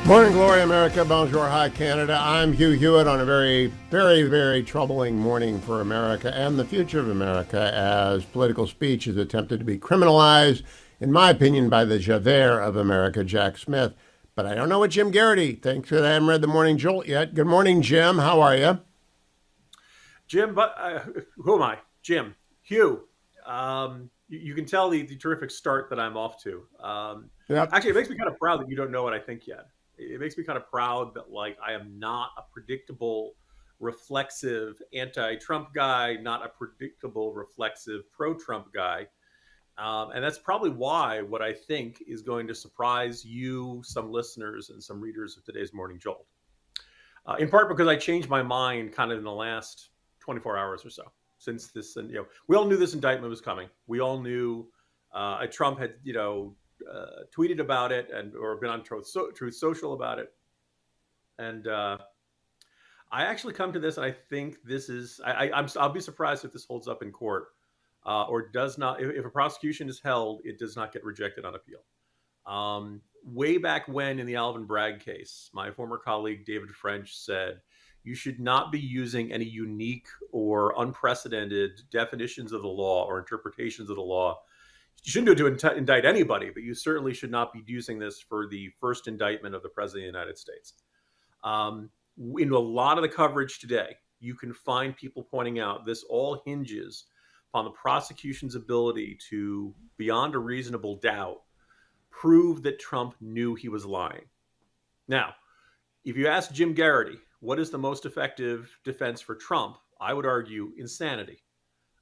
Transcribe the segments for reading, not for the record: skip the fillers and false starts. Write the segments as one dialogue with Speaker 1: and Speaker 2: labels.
Speaker 1: Morning glory, America. Bonjour, hi, Canada. I'm Hugh Hewitt on a very, very, very troubling morning for America and the future of America as political speech is attempted to be criminalized, in my opinion, by the Javert of America, Jack Smith. But I don't know what Jim Geraghty thinks because I haven't read the Morning Jolt yet. Good morning, Jim. How are you?
Speaker 2: Jim, but who am I? Jim, Hugh. You can tell the terrific start that I'm off to.
Speaker 1: Yep.
Speaker 2: Actually, it makes me kind of proud that you don't know what I think yet. It makes me kind of proud that like I am not a predictable, reflexive anti-Trump guy, not a predictable, reflexive pro-Trump guy. And that's probably why what I think is going to surprise you, some listeners, and some readers of today's Morning Jolt. In part because I changed my mind kind of in the last 24 hours or so since this, and we all knew this indictment was coming. We all knew Trump had, tweeted about it and or been on Truth Social about it, and I actually come to this, and I think this is. I'll be surprised if this holds up in court, or does not. If a prosecution is held, it does not get rejected on appeal. Way back when in the Alvin Bragg case, my former colleague David French said you should not be using any unique or unprecedented definitions of the law or interpretations of the law. You shouldn't do it to indict anybody, but you certainly should not be using this for the first indictment of the President of the United States. In a lot of the coverage today, you can find people pointing out this all hinges upon the prosecution's ability to, beyond a reasonable doubt, prove that Trump knew he was lying. Now, if you ask Jim Geraghty, what is the most effective defense for Trump? I would argue insanity.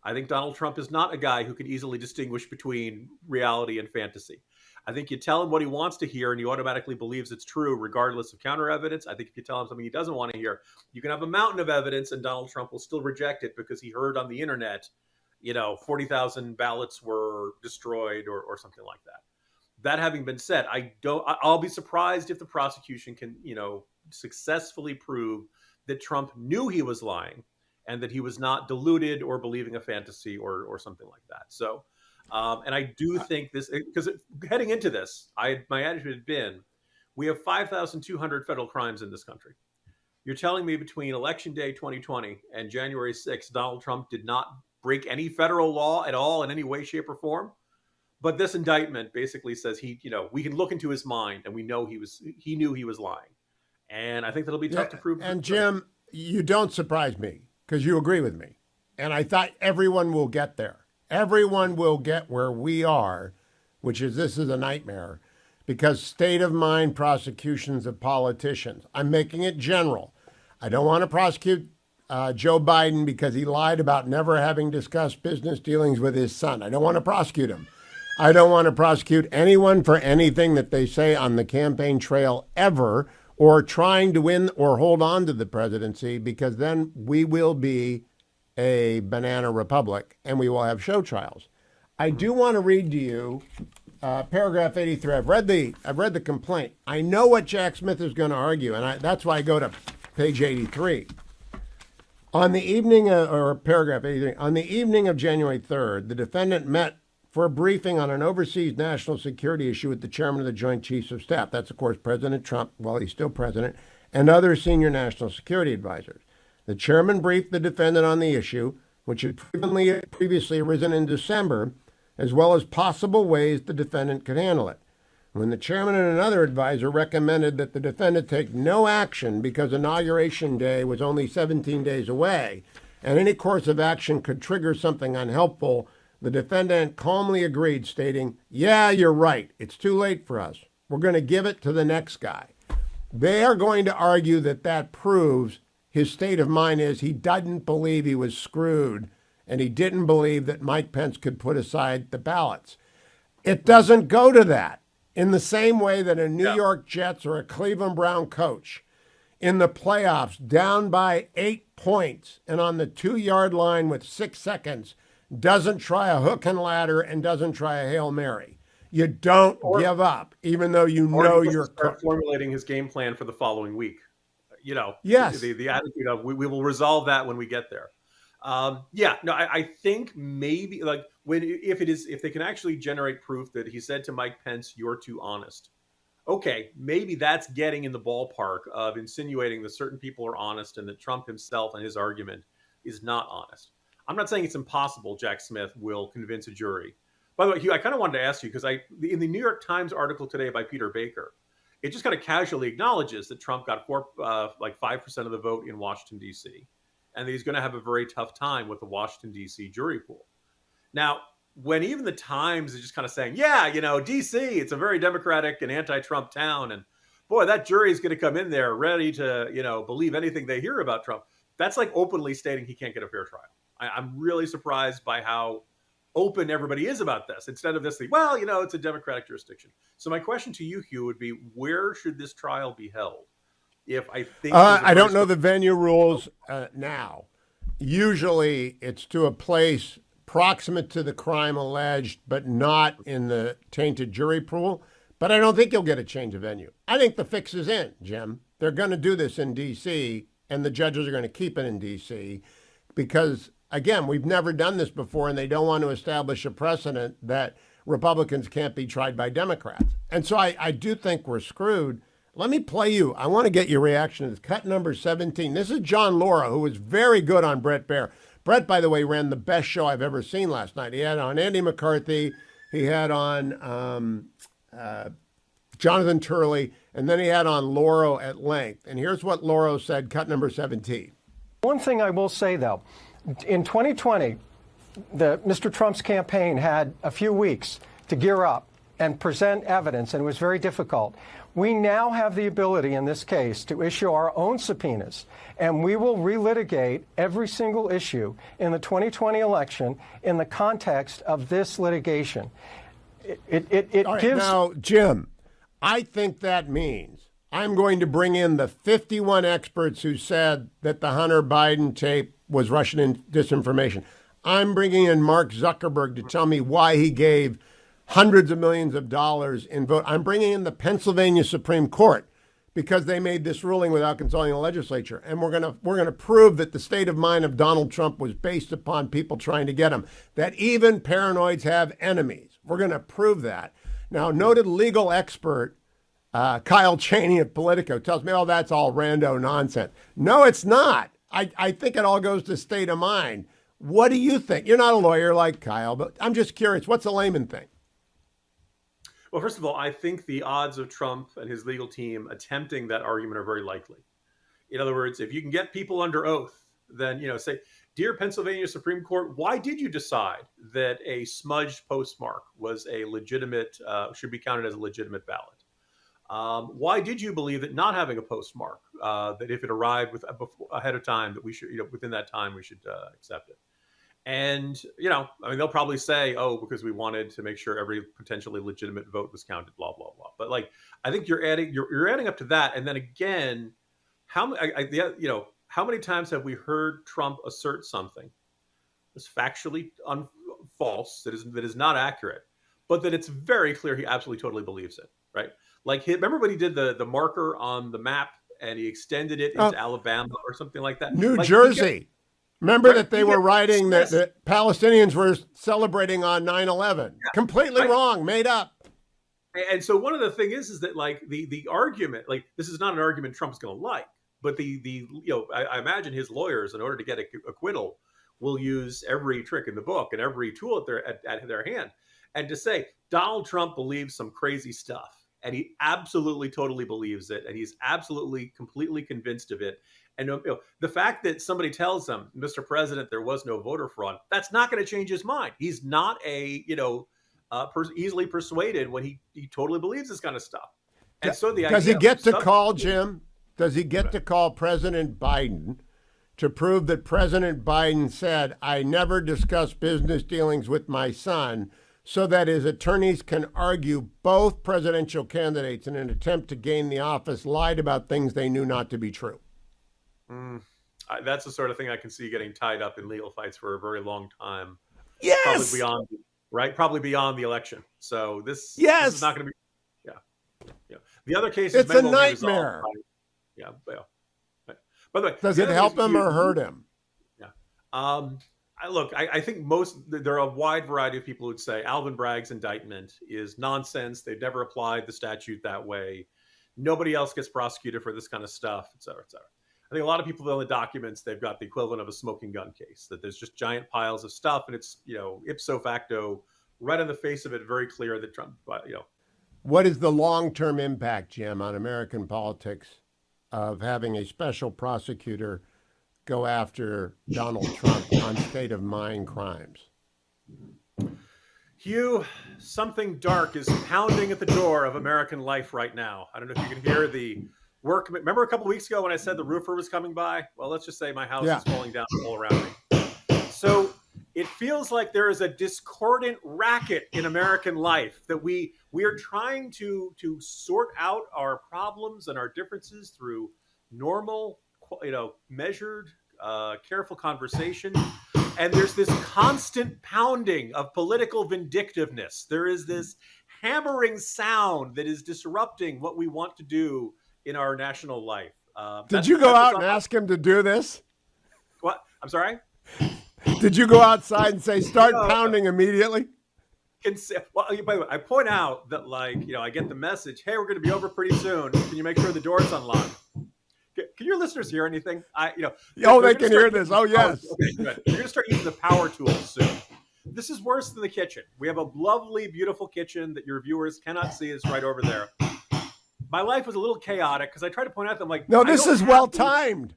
Speaker 2: I think Donald Trump is not a guy who can easily distinguish between reality and fantasy. I think you tell him what he wants to hear and he automatically believes it's true regardless of counter evidence. I think if you tell him something he doesn't want to hear, you can have a mountain of evidence and Donald Trump will still reject it because he heard on the internet, 40,000 ballots were destroyed or something like that. That having been said, I'll be surprised if the prosecution can, successfully prove that Trump knew he was lying and that he was not deluded or believing a fantasy or something like that. So, and I do think this, because heading into this, my attitude had been, we have 5,200 federal crimes in this country. You're telling me between Election Day 2020 and January 6th, Donald Trump did not break any federal law at all in any way, shape, or form? But this indictment basically says we can look into his mind and we know he knew he was lying. And I think that'll be
Speaker 1: Yeah.
Speaker 2: tough to prove.
Speaker 1: And Jim, you don't surprise me because you agree with me. And I thought everyone will get there. Everyone will get where we are, which is this is a nightmare because state of mind prosecutions of politicians. I'm making it general. I don't want to prosecute Joe Biden because he lied about never having discussed business dealings with his son. I don't want to prosecute him. I don't want to prosecute anyone for anything that they say on the campaign trail ever or trying to win or hold on to the presidency because then we will be a banana republic and we will have show trials. I do want to read to you paragraph 83. I've read the complaint. I know what Jack Smith is going to argue, and that's why I go to page 83. On the evening, or paragraph 83, on the evening of January 3rd, the defendant met for a briefing on an overseas national security issue with the chairman of the Joint Chiefs of Staff. That's, of course, President Trump, while he's still president, and other senior national security advisors. The chairman briefed the defendant on the issue, which had previously arisen in December, as well as possible ways the defendant could handle it. When the chairman and another advisor recommended that the defendant take no action because Inauguration Day was only 17 days away, and any course of action could trigger something unhelpful, the defendant calmly agreed, stating, "Yeah, you're right. It's too late for us. We're going to give it to the next guy." They are going to argue that that proves his state of mind is he didn't believe he was screwed and he didn't believe that Mike Pence could put aside the ballots. It doesn't go to that. In the same way that a New York Jets or a Cleveland Brown coach in the playoffs down by 8 points and on the 2-yard line with 6 seconds doesn't try a hook and ladder and doesn't try a Hail Mary. You don't give up, even though you know you're
Speaker 2: formulating his game plan for the following week.
Speaker 1: Yes.
Speaker 2: The attitude of we will resolve that when we get there. I think maybe if they can actually generate proof that he said to Mike Pence, "You're too honest," okay, maybe that's getting in the ballpark of insinuating that certain people are honest and that Trump himself and his argument is not honest. I'm not saying it's impossible Jack Smith will convince a jury. By the way, Hugh, I kind of wanted to ask you because in the New York Times article today by Peter Baker, it just kind of casually acknowledges that Trump got 5% of the vote in Washington D.C. and that he's going to have a very tough time with the Washington D.C. jury pool. Now, when even the Times is just kind of saying, yeah, DC, it's a very Democratic and anti-Trump town. And boy, that jury is going to come in there ready to, believe anything they hear about Trump. That's like openly stating he can't get a fair trial. I'm really surprised by how open everybody is about this. Instead of this thing, well, it's a Democratic jurisdiction. So my question to you, Hugh, would be, where should this trial be held? If I think
Speaker 1: I don't know the venue rules now. Usually it's to a place proximate to the crime alleged, but not in the tainted jury pool. But I don't think you'll get a change of venue. I think the fix is in, Jim. They're going to do this in D.C., and the judges are going to keep it in D.C. because, again, we've never done this before, and they don't want to establish a precedent that Republicans can't be tried by Democrats. And so I do think we're screwed. Let me play you. I want to get your reaction to this. Cut number 17. This is John Laura, who was very good on Bret Baier. Bret, by the way, ran the best show I've ever seen last night. He had on Andy McCarthy, he had on Jonathan Turley, and then he had on Lauro at length. And here's what Lauro said, cut number 17.
Speaker 3: One thing I will say, though, in 2020, Mr. Trump's campaign had a few weeks to gear up and present evidence, and it was very difficult. We now have the ability in this case to issue our own subpoenas, and we will relitigate every single issue in the 2020 election in the context of this litigation. It
Speaker 1: right,
Speaker 3: gives...
Speaker 1: Now, Jim, I think that means I'm going to bring in the 51 experts who said that the Hunter Biden tape was Russian disinformation. I'm bringing in Mark Zuckerberg to tell me why he gave hundreds of millions of dollars in vote. I'm bringing in the Pennsylvania Supreme Court because they made this ruling without consulting the legislature. And we're going to prove that the state of mind of Donald Trump was based upon people trying to get him, that even paranoids have enemies. We're going to prove that. Now, noted legal expert Kyle Cheney of Politico tells me, oh, that's all rando nonsense. No, it's not. I think it all goes to state of mind. What do you think? You're not a lawyer like Kyle, but I'm just curious. What's a layman think?
Speaker 2: Well, first of all, I think the odds of Trump and his legal team attempting that argument are very likely. In other words, if you can get people under oath, then, say, dear Pennsylvania Supreme Court, why did you decide that a smudged postmark was a legitimate, should be counted as a legitimate ballot? Why did you believe that not having a postmark, that if it arrived ahead of time, that we should, within that time, we should accept it? And, they'll probably say, oh, because we wanted to make sure every potentially legitimate vote was counted, blah, blah, blah. But I think you're adding up to that. And then again, how many times have we heard Trump assert something that's factually false, that is not accurate, but that it's very clear he absolutely totally believes it, right? Remember when he did the marker on the map and he extended it into Alabama or something like that?
Speaker 1: New Jersey. Remember that they were writing that the Palestinians were celebrating on 9/11. Yeah. Completely wrong, made up.
Speaker 2: And so one of the things is that the argument, this is not an argument Trump's going to like, but I imagine his lawyers, in order to get acquittal, will use every trick in the book and every tool at their hand. And to say Donald Trump believes some crazy stuff, and he absolutely totally believes it, and he's absolutely completely convinced of it. And the fact that somebody tells him, Mr. President, there was no voter fraud, that's not going to change his mind. He's not easily persuaded when he totally believes this kind of stuff. And so
Speaker 1: does he get to call, Jim? Does he get to call President Biden to prove that President Biden said, I never discuss business dealings with my son, so that his attorneys can argue both presidential candidates in an attempt to gain the office lied about things they knew not to be true?
Speaker 2: That's the sort of thing I can see getting tied up in legal fights for a very long time.
Speaker 1: Yes.
Speaker 2: Probably beyond the election. So this is not going to be. Yeah. The other cases.
Speaker 1: It's a nightmare.
Speaker 2: Yeah. By the way,
Speaker 1: does it help him or hurt him?
Speaker 2: Yeah. I think there are a wide variety of people who'd say Alvin Bragg's indictment is nonsense. They've never applied the statute that way. Nobody else gets prosecuted for this kind of stuff, et cetera, et cetera. I think a lot of people in the documents, they've got the equivalent of a smoking gun case, that there's just giant piles of stuff, and it's, ipso facto, right in the face of it, very clear that Trump,
Speaker 1: What is the long-term impact, Jim, on American politics of having a special prosecutor go after Donald Trump on state of mind crimes?
Speaker 2: Hugh, something dark is pounding at the door of American life right now. I don't know if you can hear the work. Remember a couple of weeks ago when I said the roofer was coming by? Well, let's just say my house is falling down all around me. So it feels like there is a discordant racket in American life, that we are trying to sort out our problems and our differences through normal, measured, careful conversation. And there's this constant pounding of political vindictiveness. There is this hammering sound that is disrupting what we want to do in our national life.
Speaker 1: Did you go out and ask him to do this?
Speaker 2: What? I'm sorry?
Speaker 1: Did you go outside and say, start pounding immediately?
Speaker 2: Well, by the way, I point out that, I get the message, hey, we're going to be over pretty soon. Can you make sure the door's unlocked? Can your listeners hear anything?
Speaker 1: They can hear this. Oh, yes.
Speaker 2: Okay, good. You're going to start using the power tools soon. This is worse than the kitchen. We have a lovely, beautiful kitchen that your viewers cannot see. It's right over there. My life was a little chaotic because I tried to point out that
Speaker 1: no, this is well timed.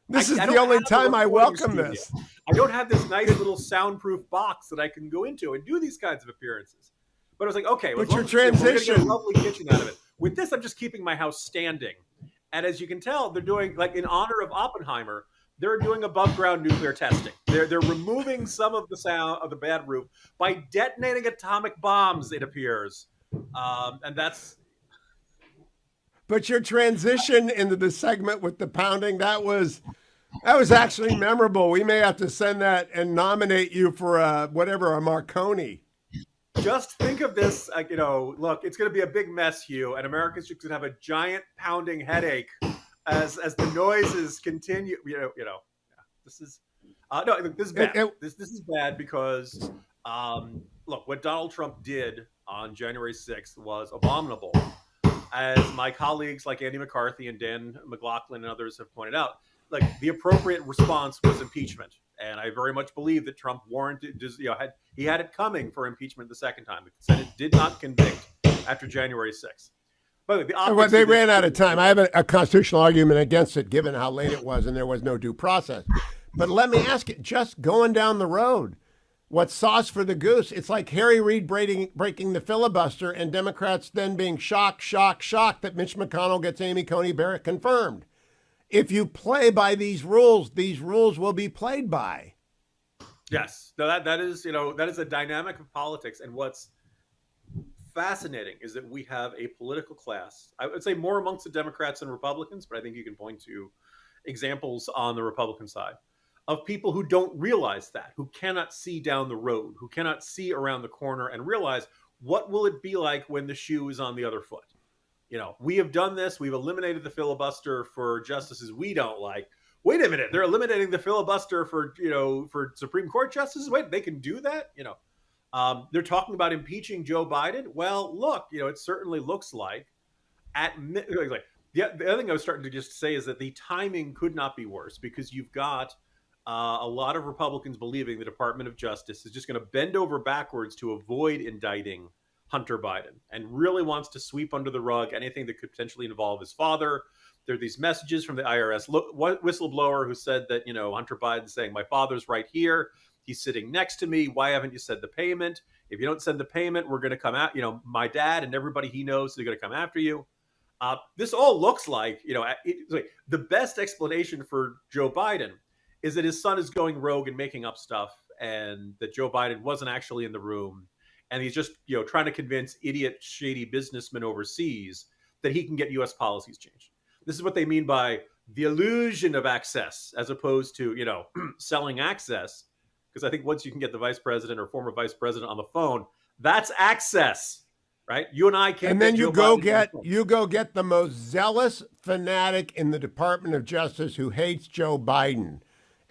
Speaker 1: This is the only time I welcome this.
Speaker 2: I don't have this nice little soundproof box that I can go into and do these kinds of appearances. But I was like, okay,
Speaker 1: but your
Speaker 2: transition, we're gonna get a lovely kitchen out of it. With this, I'm just keeping my house standing. And as you can tell, they're doing, in honor of Oppenheimer, they're doing above ground nuclear testing. They're removing some of the sound of the bad roof by detonating atomic bombs, it appears. And that's.
Speaker 1: But your transition into the segment with the pounding, that was actually memorable. We may have to send that and nominate you for a Marconi.
Speaker 2: Just think of this, look, it's going to be a big mess, Hugh, and Americans just going to have a giant pounding headache as the noises continue. This is this is bad. This is bad because look, what Donald Trump did on January 6th was abominable. As my colleagues like Andy McCarthy and Dan McLaughlin and others have pointed out, the appropriate response was impeachment. And I very much believe that Trump warranted, he had it coming for impeachment the second time. The Senate did not convict after January 6th. But
Speaker 1: they ran out of time. I have a constitutional argument against it, given how late it was and there was no due process. But let me ask you, just going down the road, what's sauce for the goose? It's like Harry Reid breaking the filibuster and Democrats then being shocked that Mitch McConnell gets Amy Coney Barrett confirmed. If you play by these rules will be played by.
Speaker 2: Yes. No, that is a dynamic of politics. And what's fascinating is that we have a political class, I would say more amongst the Democrats and Republicans, but I think you can point to examples on the Republican side of people who don't realize that, who cannot see down the road, who cannot see around the corner and realize what will it be like when the shoe is on the other foot. We have done this. We've eliminated the filibuster for justices we don't like. Wait a minute, they're eliminating the filibuster for Supreme Court justices. Wait, they can do that? They're talking about impeaching Joe Biden. Well, look, it certainly looks like the other thing I was starting to just say is that the timing could not be worse, because you've got a lot of Republicans believing the Department of Justice is just going to bend over backwards to avoid indicting Hunter Biden and really wants to sweep under the rug anything that could potentially involve his father. There are these messages from the IRS whistleblower who said that, Hunter Biden saying, my father's right here. He's sitting next to me. Why haven't you sent the payment? If you don't send the payment, we're going to come out. My dad and everybody he knows is going to come after you. This all looks like, the best explanation for Joe Biden is that his son is going rogue and making up stuff, and that Joe Biden wasn't actually in the room. And he's just, trying to convince idiot, shady businessmen overseas that he can get U.S. policies changed. This is what they mean by the illusion of access, as opposed to, selling access. Because I think once you can get the vice president or former vice president on the phone, that's access, right? You and I can't.
Speaker 1: And then you go get the most zealous fanatic in the Department of Justice who hates Joe Biden.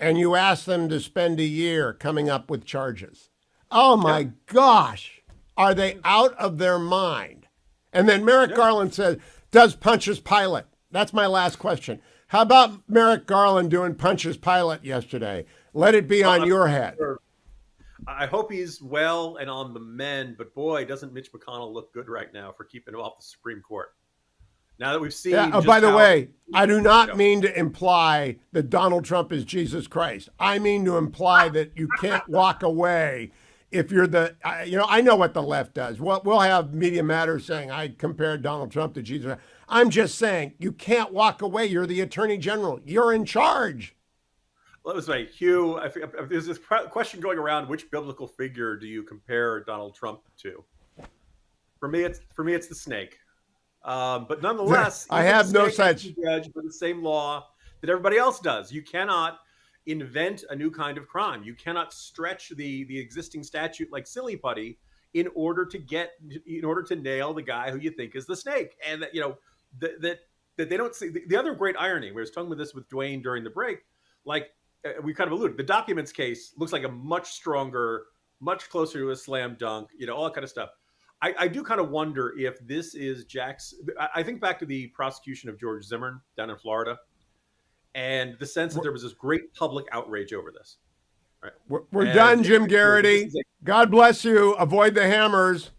Speaker 1: and you ask them to spend a year coming up with charges. Oh my gosh, are they out of their mind? And then Merrick Garland says, does Pontius Pilate? That's my last question. How about Merrick Garland doing Pontius Pilate yesterday? Let it be on your head.
Speaker 2: I hope he's well and on the mend, but boy, doesn't Mitch McConnell look good right now for keeping him off the Supreme Court. Now that we've seen.
Speaker 1: Yeah, by the way, I do not mean to imply that Donald Trump is Jesus Christ. I mean to imply that you can't walk away if you're I know what the left does. We'll have Media Matters saying I compared Donald Trump to Jesus. I'm just saying you can't walk away. You're the Attorney General. You're in charge.
Speaker 2: Let me say, Hugh, there's this question going around: which biblical figure do you compare Donald Trump to? For me, it's the snake. But nonetheless,
Speaker 1: I have no such
Speaker 2: judge for the same law that everybody else does. You cannot invent a new kind of crime. You cannot stretch the existing statute like silly putty in order to nail the guy who you think is the snake. And that they don't see the other great irony. We were talking about this with Dwayne during the break. Like we kind of alluded, the documents case looks like a much stronger, much closer to a slam dunk. All that kind of stuff. I do kind of wonder if this is Jack's. I think back to the prosecution of George Zimmerman down in Florida, and the sense that there was this great public outrage over this.
Speaker 1: Right. We're done, Jim Geraghty. God bless you. Avoid the hammers.